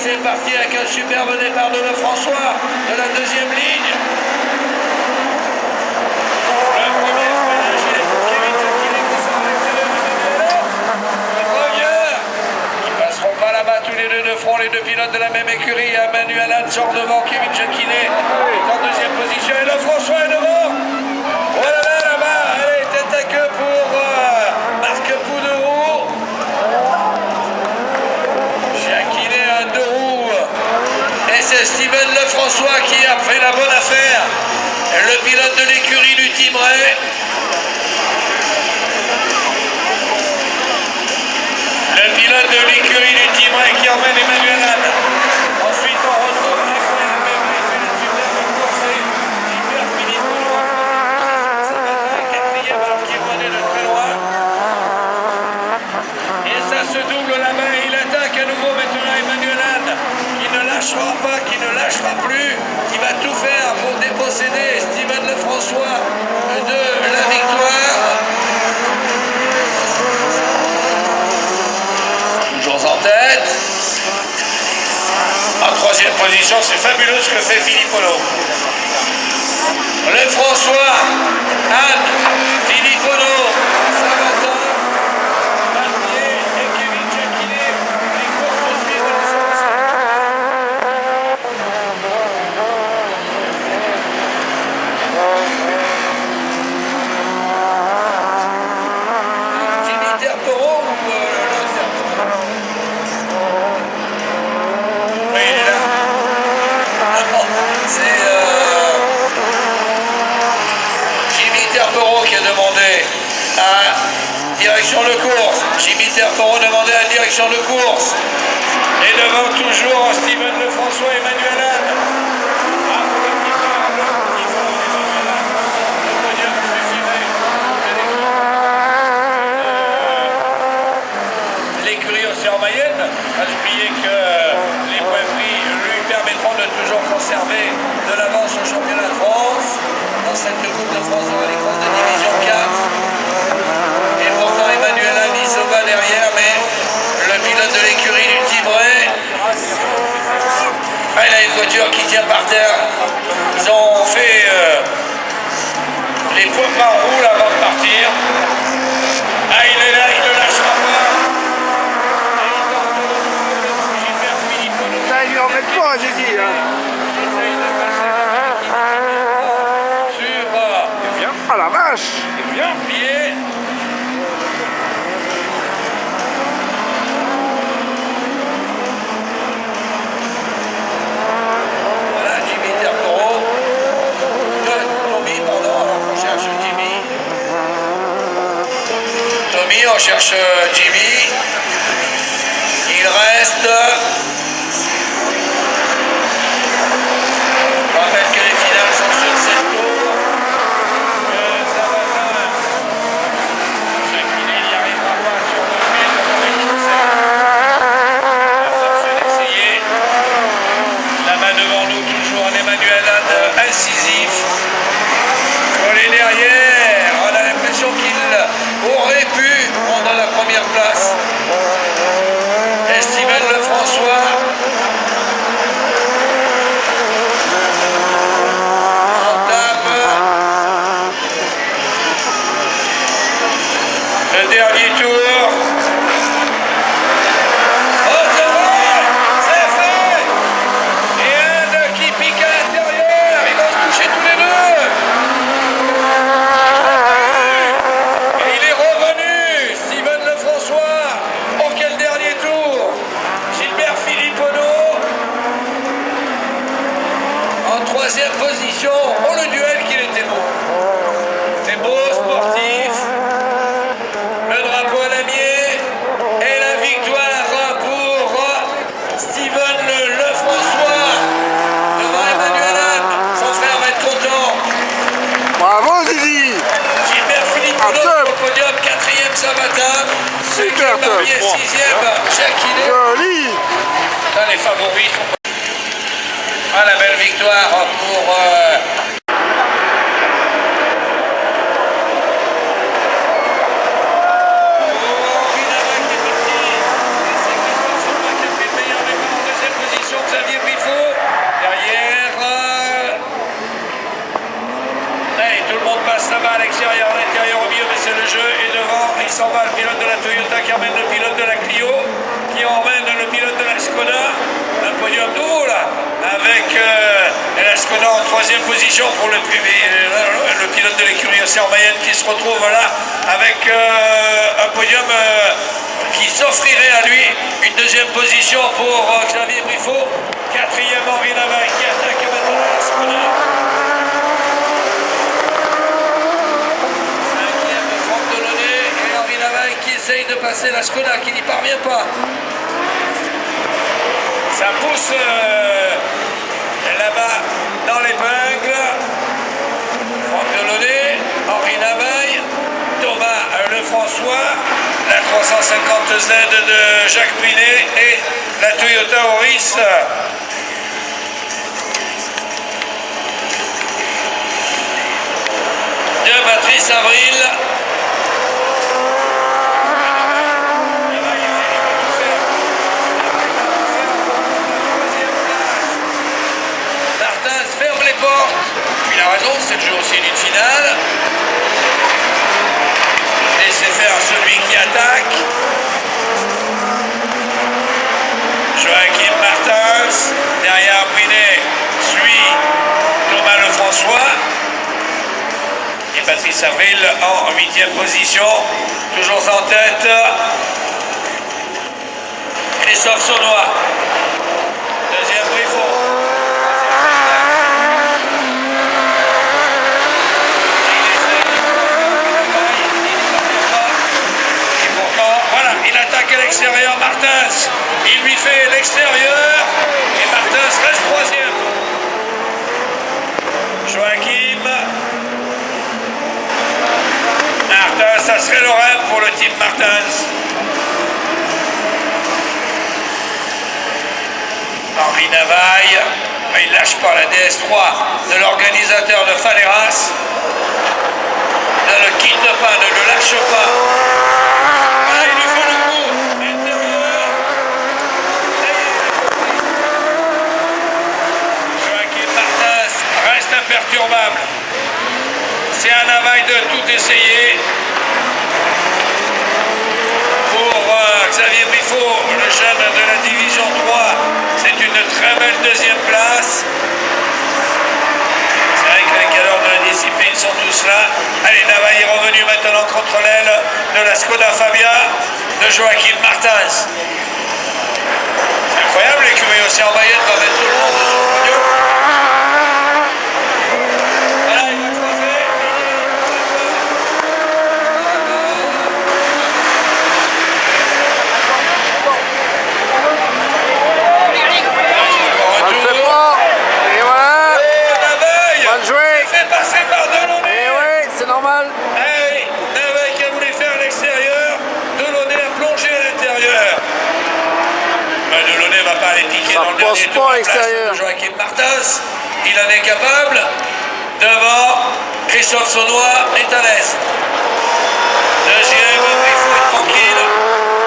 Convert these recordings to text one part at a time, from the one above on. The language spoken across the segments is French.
c'est parti avec un superbe départ de Lefrançois de la deuxième ligne. Le premier freinage, il est pour Kevin Jacquinet qui sort à l'extérieur de Manuel. Il revient. Ils passeront pas là-bas tous les deux de front, les deux pilotes de la même écurie. Manuel Anne sort devant, Kevin Jacquinet est en deuxième position et Lefrançois est devant. Voilà là-bas, allez, tête à queue pour Marc Pouderou. Jacquinet à deux roues. Et c'est Steven Lefrançois qui a fait la bonne affaire. Le pilote de l'écurie du Team Ray. Le pilote de l'écurie du Team Ray qui emmène Emmanuel Anne. Ensuite, on retrouve la il fait la superbe course et il perd Philippe Audouin. C'est un quatrième alors qu'il venait de très loin. Et ça se double là-bas et il attaque à nouveau maintenant Emmanuel Anne qui ne lâchera pas, qui ne lâchera plus, qui va tout faire pour déposséder Steven Lefrançois de la victoire. Toujours en tête. En troisième position, c'est fabuleux ce que fait Philippe Audouin. Lefrançois, Anne, Philippe Audouin, Sabatin, Mathieu et Kevin Jacquinet. Les courses se suivent les Jimmy Terperon ou l'autre Terperon? Oui, il est là. C'est Jimmy Terperon qui a demandé à direction de course. Jimmy Terperon demandait à direction de course. Et devant toujours Steven Lefrançois et Emmanuel Anne. Ah, pour le petit frère d'Emmanuel Anne. Le podium préféré de l'écurie Océan-Mayenne. Pas oublier que les points pris lui permettront de toujours conserver de l'avance au championnat de France dans cette Coupe de France de rallycross de division 4. Et pourtant Emmanuel Anne il se bat derrière, mais le pilote de l'écurie du Team Ray, il a une voiture qui tient par terre. Ils ont fait les points par roue avant de partir. Ah, il est là, il ne lâchera pas. Et il tente de bouger vers Philippe Audouin. Ça, ils lui en mettent pas, j'ai dit. Hein. Essaye de passer sur Viens. Ah la vache. bien pied. Voilà Jimmy Terperon. Tommy, pardon, alors on cherche Jimmy. Tommy, on cherche Jimmy. Il reste. Je rappelle que les finales sont sur 7 tours. Sabatin, Jacquinet n'y arrivera pas sur le pied de force d'essayer. Là-bas devant nous, toujours un Emmanuel Anne incisif. Collé derrière, on a l'impression qu'il aurait pu prendre la première place. Et Steven Lefrançois. Le dernier tour. Oh, c'est fait! C'est fait! Et Anne qui pique à l'intérieur. Ils vont se toucher tous les deux. Et il est revenu. Steven Lefrançois. Oh, quel dernier tour. Gilbert Philippe Audouin. En troisième position. Oh, le duel qu'il était beau. C'est beau, sportif. Le drapeau à damier et la victoire pour Steven Lefrançois devant Emmanuel Anne. Son frère va être content. Bravo Zizi. Gilbert Philippe Audouin au podium, 4e Sabatin. Super top. 6e Jacquinet. Joli. Là, les favoris sont... Ah, la belle victoire pour s'en va le pilote de la Toyota qui emmène le pilote de la Clio, qui emmène le pilote de la Skoda. Un podium nouveau là, avec la Skoda en 3e position pour le pilote de l'écurie Océan Mayenne qui se retrouve là avec un podium qui s'offrirait à lui. Une 2e position pour Xavier Briffaut. 4e Henri Navaille qui attaque maintenant la Skoda. 5e Franck Delaunay et Henri Navaille qui essaye de passer la Skoda, qui n'y parvient pas. Ça pousse là-bas dans l'épingle. Franck Delaunay, Henri Navaille, Thomas Lefrançois, la 350Z de Jacques Prinet et la Toyota Auris. De Patrice Avril. Ferme les portes. Il a raison, c'est le jeu aussi d'une finale. Laissez faire celui qui attaque. Joachim Martins, derrière Prinet, suit Thomas Lefrançois. Et Patrice Avril en 8e position, toujours en tête. Christophe Saunois. 2e Briffaut. À l'extérieur, Martins, il lui fait l'extérieur et Martins reste 3e. Joachim Martins, ça serait le rêve pour le team Martins. Henri Navaille, il lâche pas la DS3 de l'organisateur de Faleras. Ne le quitte pas, ne le lâche pas. Imperturbable. C'est à Navaille de tout essayer. Pour Xavier Briffaut, le jeune de la division 3, c'est une très belle 2e place. C'est vrai que les galeurs de la discipline sont tous là. Allez, Navaille est revenu maintenant contre l'aile de la Skoda Fabia de Joachim Martins. C'est incroyable, l'écurie Océan Mayenne va mettre tout le monde sur le podium. Dans le dernier tour, la place de Joachim Martins, il en est capable. Devant, Christophe Saunois est à l'aise. 2e, Briffaut est tranquille.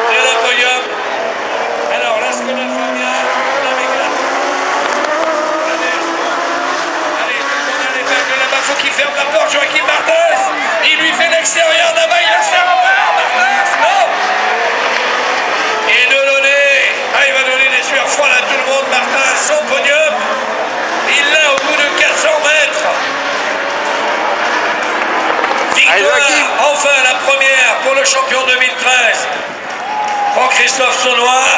C'est le podium. Alors, la Skoda Fabia, la Mégane. Allez, tout le monde a les bacs là-bas, faut qu'il ferme la porte. Joachim Martins, il lui fait l'extérieur. Navaille, il laisse faire Martins. Non. Et Delaunay, il va donner des sueurs froides à tout le monde. Martin, son podium, il l'a au bout de 400 mètres. Victoire, enfin la première pour le champion 2013. Pour Christophe Saunois.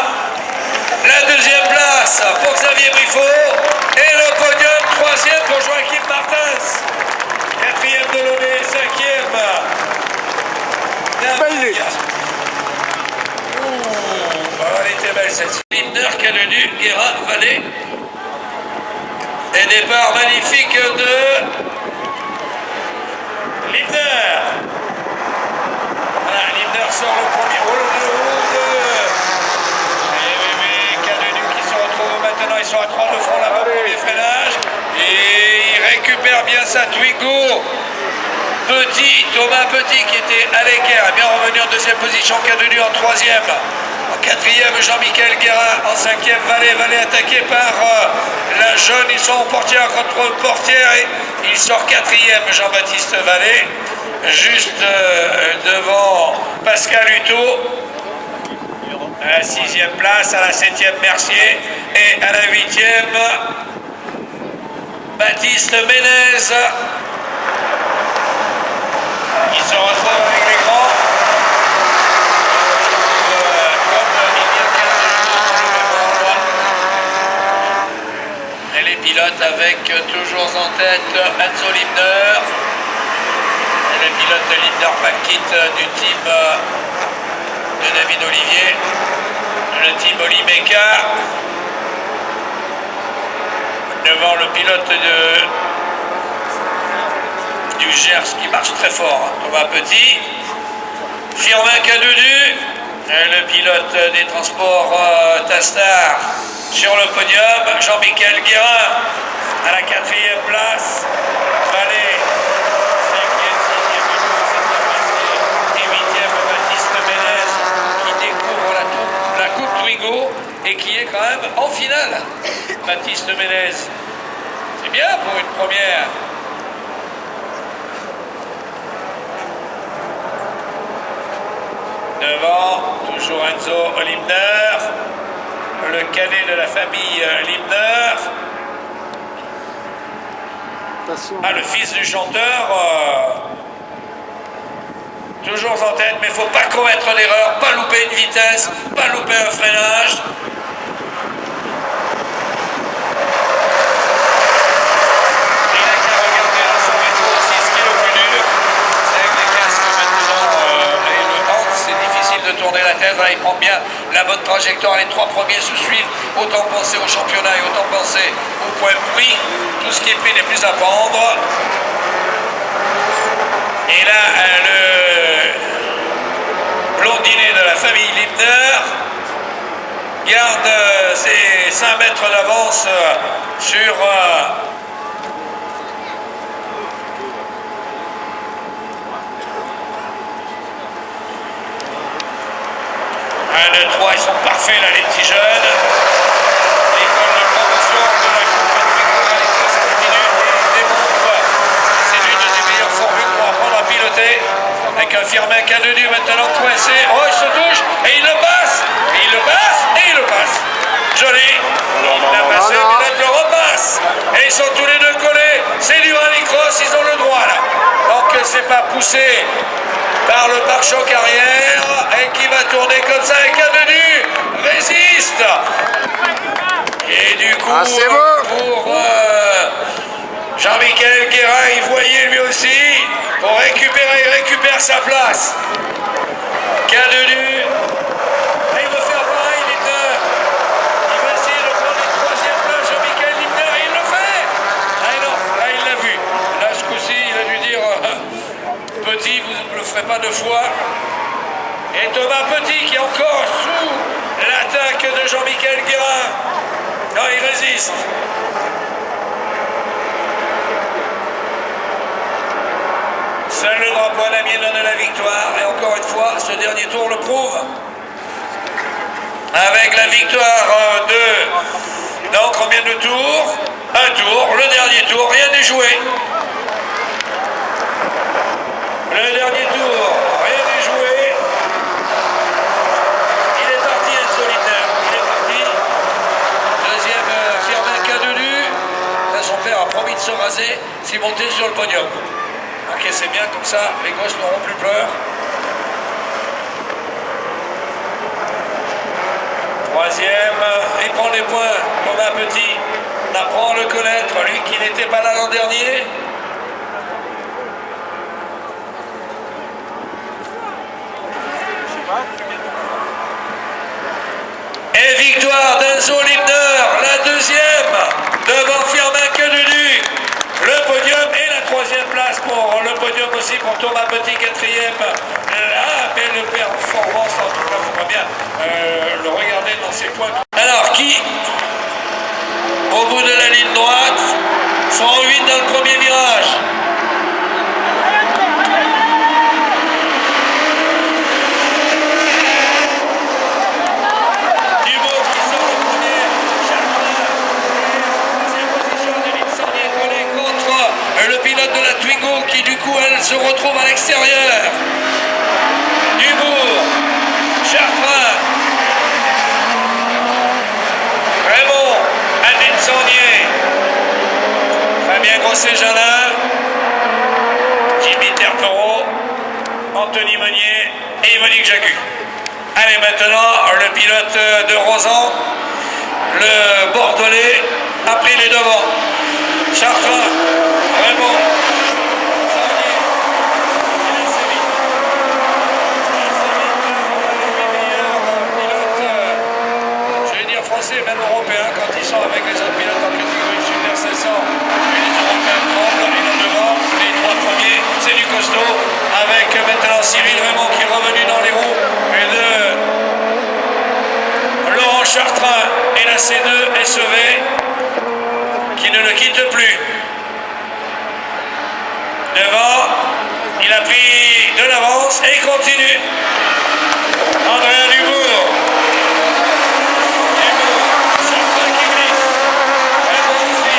La 2e place pour Xavier Briffaut. Et le podium, 3e pour Joachim Martins. 4e Delaunay, 5e. Elle était belle cette Lindner, Calenu, Guérin, Vallée. Et départ magnifique de Lindner. Voilà, Lindner sort le premier rôle de Calenu qui se retrouve maintenant. Ils sont à 3 de front là-bas pour les freinages. Et il récupère bien sa Twingo. Petit, Thomas Petit qui était à l'équerre, est bien revenu en deuxième position, Cadenu en troisième. En quatrième, Jean-Michel Guérin. En cinquième, Vallée. Vallée attaqué par la jeune. Ils sont en portière contre portière et il sort quatrième, Jean-Baptiste Vallée. Juste devant Pascal Hutto. À la sixième place, à la septième, Mercier. Et à la huitième, Baptiste Ménez. Il se retrouve avec les grands. Et les pilotes avec toujours en tête Enzo Lindner. Et le pilote de Lindner Paquette du team de David Olivier. Le team Olymeka. Devant le pilote du Gers qui marche très fort, Thomas Petit. Firmin Cadenu, le pilote des transports Tastar sur le podium. Jean-Michel Guérin à la quatrième place. Vallée, cinquième, sixième, et huitième, Baptiste Ménez qui découvre la Coupe Twigo et qui est quand même en finale. Baptiste Ménez, c'est bien pour une première. Devant, toujours Enzo Lindner, le cadet de la famille Lindner. Ah, le fils du chanteur, toujours en tête, mais il ne faut pas commettre d'erreur, pas louper une vitesse, pas louper un freinage. Tourner la tête, voilà, il prend bien la bonne trajectoire, les trois premiers se suivent, autant penser au championnat et autant penser au point pris, tout ce qui est pris n'est plus à prendre. Et là, le blondinet de la famille Lindner garde ses 5 mètres d'avance sur 1, 2, 3, ils sont parfaits là les petits jeunes. L'école de promotion de la Coupe Twigo à 60 minutes et démontre c'est l'une des meilleures formules pour apprendre à piloter. Avec un Firmin Cadenu maintenant coincé. Oh, il se touche et il le passe. Et il le passe et il le passe. Joli. Il l'a passé, mais là il le repasse. Et ils sont tous les deux collés. C'est du rallycross, ils ont le droit là. Donc c'est pas poussé par le pare-choc arrière et qui va tourner comme ça et Cadenu résiste. Et du coup, pour Jean-Michel Guérin, il voyait lui aussi pour récupérer, il récupère sa place. Cadenu, il va faire pareil, Lindner. Il va essayer de prendre une troisième place, Jean-Michel Lindner, et il le fait. Ah non, là il l'a vu. Là ce coup-ci, il a dû dire Petit, vous ne le ferez pas 2 fois. Et Thomas Petit qui est encore sous l'attaque de Jean-Michel Guérin. Non, il résiste. Seul le drapeau à la mienne donne la victoire. Et encore une fois, ce dernier tour le prouve. Avec la victoire de... Donc combien de tours? 1 tour, le dernier tour, rien n'est joué. Le dernier tour, rien n'est joué. Il est parti, Enzo Lindner. Il est parti. Deuxième, Firmin Cadenu. Là, son père a promis de se raser s'il montait sur le podium. Ok, c'est bien comme ça, les gosses n'auront plus peur. Troisième, il prend les points. Thomas Petit, on apprend à le connaître, lui qui n'était pas là l'an dernier. Et victoire d'Enzo Lindner, la deuxième devant Firmin Cadenu. Le podium et la troisième place pour le podium aussi pour Thomas Petit, quatrième. La belle performance, en tout cas, il faudra bien le regarder dans ses points. Alors, qui, au bout de la ligne droite, sont en 8 dans le premier virage? se retrouve à l'extérieur. Dubourg, Chartrain, Raymond, Adrien Saunier, Fabien Grosset-Jalin, Jimmy Terpereau, Anthony Meunier et Yvonique Jacu. Allez, maintenant, le pilote de Rosan, le Bordelais, a pris les devants. Chartrain, Raymond, Saunier, il est assez vite. Les meilleurs pilotes, je vais dire français, même européens, quand ils sont avec les autres pilotes en catégorie Super 700. Et les Européens tremblent, et là devant, les trois premiers, c'est du costaud, avec maintenant Cyril Raymond qui est revenu dans les roues, et de Laurent Chartrain et la C2 SEV qui ne le quitte plus. Devant, il a pris de l'avance et il continue. Andréa Dubourg. Chartrain qui glisse. Raymond aussi.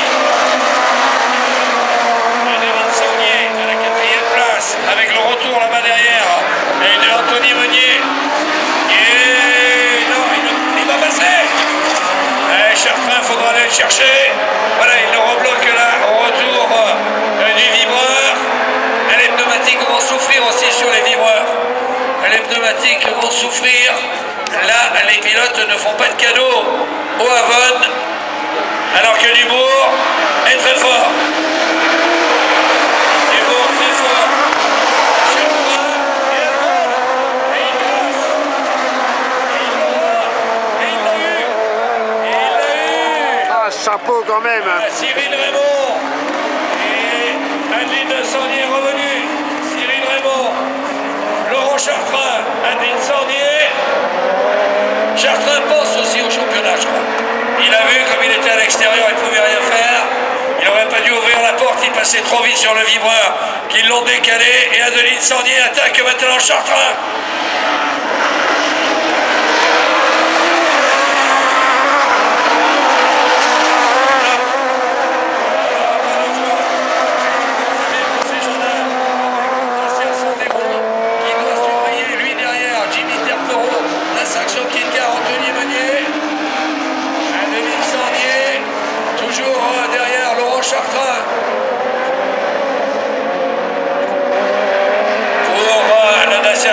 Adrien Saunier à la 4e place avec le retour là-bas derrière. Et de Anthony Meunier. Et non, il va passer. Chartrain, il faudra aller le chercher. Voilà, il le rebloque là au retour du vibreur. Et les pneumatiques vont souffrir aussi sur les vibreurs. Les pneumatiques vont souffrir. Là, les pilotes ne font pas de cadeau au Havon. Alors que Dubourg est très fort. Dubourg très fort. Chartrain est à fond. Et il passe. Et il l'aura. Et il l'a eu. Et il l'a eu. Ah, chapeau quand même. Cyril Raymond et Adrien Saunier est revenu. Cyril Raymond, Laurent Chartrain, Adrien Saunier. Chartrain pense aussi au championnat, je crois. Il a vu comme il était à l'extérieur, il ne pouvait rien faire. Il n'aurait pas dû ouvrir la porte, il passait trop vite sur le vibreur, qu'ils l'ont décalé. Et Adrien Saunier attaque maintenant Chartrain.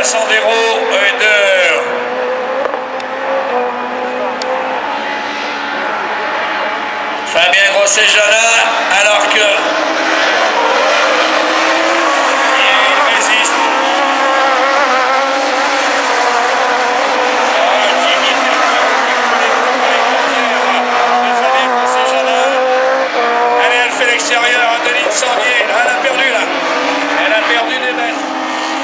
Sandero de Fabien Grosset-Jalin, alors que il résiste. Jimmy de Fabien Grosset-Jalin. Allez, elle fait l'extérieur, Adeline Saunier, elle a perdu là. Elle a perdu des mètres.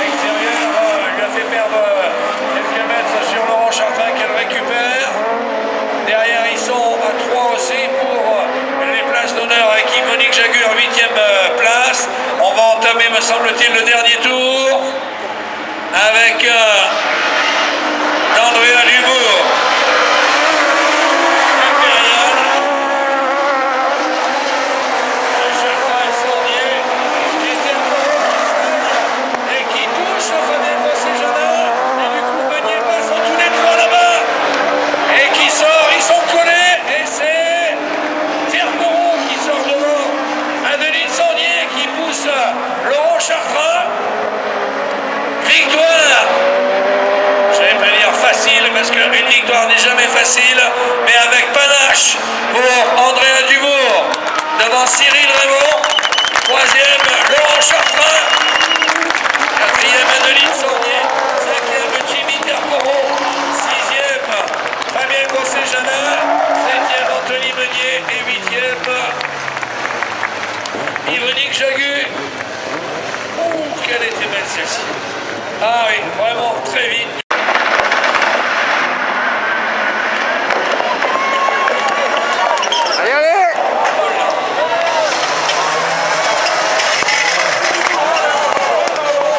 L'extérieur lui a fait perdre quelques mètres sur Laurent Chartrain qu'elle récupère. Derrière, ils sont à 3 aussi pour les places d'honneur avec Yvonique Jagu en 8e place. On va entamer, me semble-t-il, le dernier tour avec Andréa Dubourg. Laurent Chartrain, victoire, je ne vais pas dire facile parce qu'une victoire n'est jamais facile, mais avec panache pour Andréa Dubourg, devant Cyril Raymond, 3e Laurent Chartrain, 4e Adeline Saunier, 5e Jimmy Terpereau, 6e Fabien Grosset-Jalin, 7e Anthony Meunier et 8e Yvonique Jagu. Quelle était belle celle-ci. Ah oui, vraiment très vite. Allez, allez.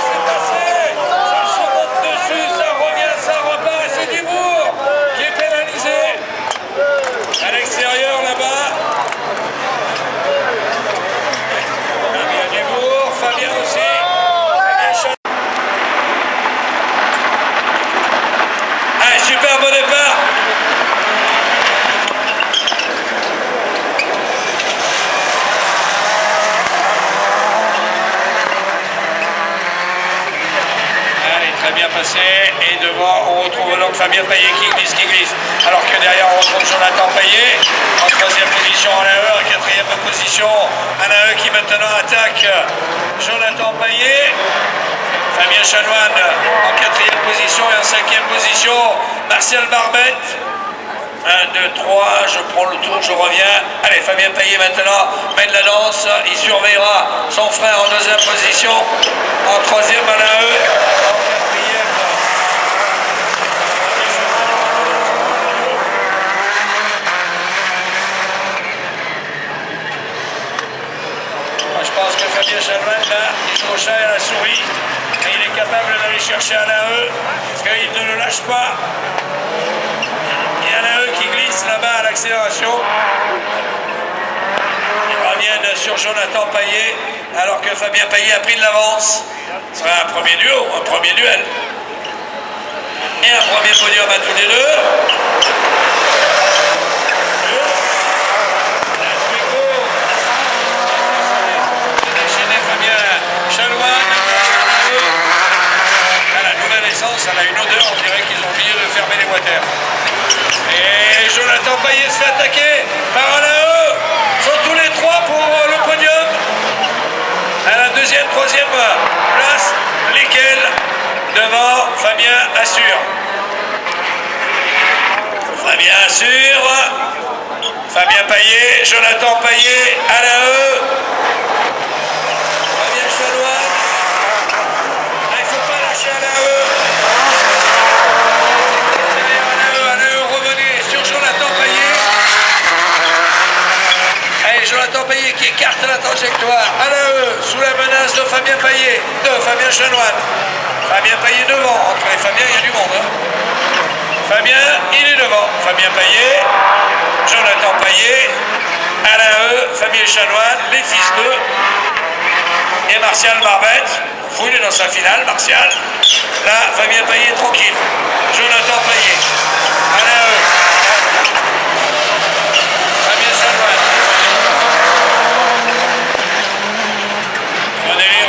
C'est passé. Ça se monte dessus, ça revient, ça repart. Et c'est Dubourg qui est pénalisé. À l'extérieur là-bas. Fabien Dubourg, Fabien aussi. Allez, super beau départ. Allez, très bien passé. Et devant, on retrouve donc Fabien Payet qui glisse. Alors que derrière, on retrouve Jonathan Payet en troisième position en AE, en quatrième position en AE qui maintenant attaque Jonathan Payet. Fabien Chanoine en quatrième position et en cinquième position Martial Barbette. 1, 2, 3, je prends le tour, je reviens. Allez, Fabien Payet maintenant mène la danse. Il surveillera son frère en deuxième position. En troisième à la E. En quatrième. Moi, je pense que Fabien Chanoine, là, il joue au chat et à la souris. Et il est capable d'aller chercher à la E. Parce qu'il ne le lâche pas. Il y en a eux qui glissent là-bas à l'accélération. Ils reviennent sur Jonathan Payet, alors que Fabien Payet a pris de l'avance. Ce sera un premier duo, un premier duel. Et un premier podium à tous les deux. Déchaîné Fabien Chanoine. La nouvelle essence, elle a une odeur, on dirait qu'ils ont oublié de fermer les water. Et Jonathan Payet se fait attaquer par AE. Ils sont tous les trois pour le podium. À la deuxième, troisième place, lesquels devant Fabien assure. Fabien assure. Fabien Payet, Jonathan Payet à l'AE. Fabien Chanoine. Il ne faut pas lâcher à l'AE. Jonathan Payet qui écarte la trajectoire à l'AE sous la menace de Fabien Payet, de Fabien Chanoine. Fabien Payet devant, entre les Fabien il y a du monde. Fabien, il est devant. Fabien Payet, Jonathan Payet, à l'AE, Fabien Chanoine, les fils d'eux. Et Martial Barbette, vous il est dans sa finale, Martial. Là, Fabien Payet tranquille. Jonathan Payet, à l'AE. Fabien Chanoine.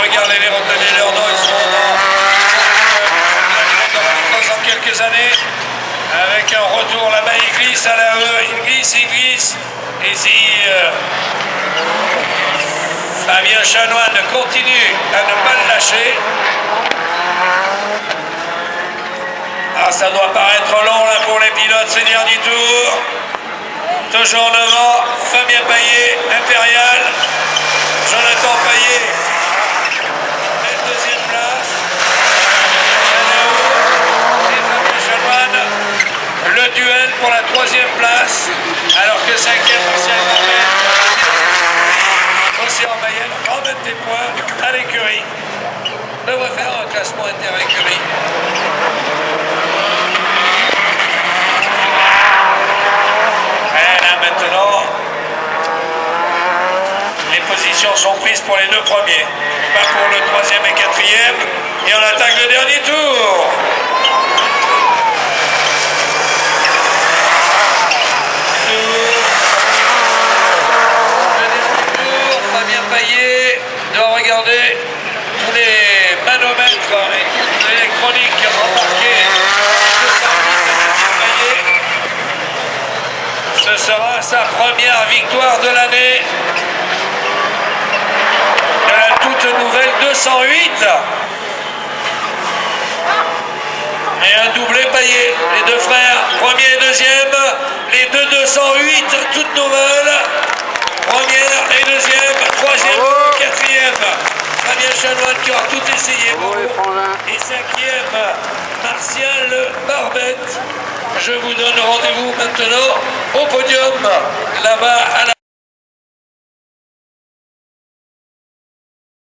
Regardez-les, retenez leurs noms, ils sont dans quelques années, avec un retour là-bas, il glisse à la E, il glisse, et si Fabien Chanoine continue à ne pas le lâcher, ça doit paraître long là pour les pilotes, ces derniers tours, toujours devant, Fabien Payet, Impérial, Jonathan Payet, deuxième place, le duel pour la troisième place, alors que cinquième Martial Barbette, aussi en Mayenne, ramène des points à l'écurie. On devrait faire un classement inter-écurie. Et là maintenant, les positions sont prises pour les deux premiers, pas pour le troisième et quatrième, et on attaque le dernier tour. Fabien Payet doit regarder tous les manomètres et toute l'électronique embarquée de Fabien Payet. Ce sera sa première victoire de l'année. De la toute nouvelle 208. Et un doublé Payet. Les deux frères, premier et deuxième. Les deux 208, toutes nouvelles. Première et deuxième, troisième, quatrième. Fabien Chanoine qui aura tout essayé. Et cinquième, Martial Barbette. Je vous donne rendez-vous maintenant au podium, là-bas à la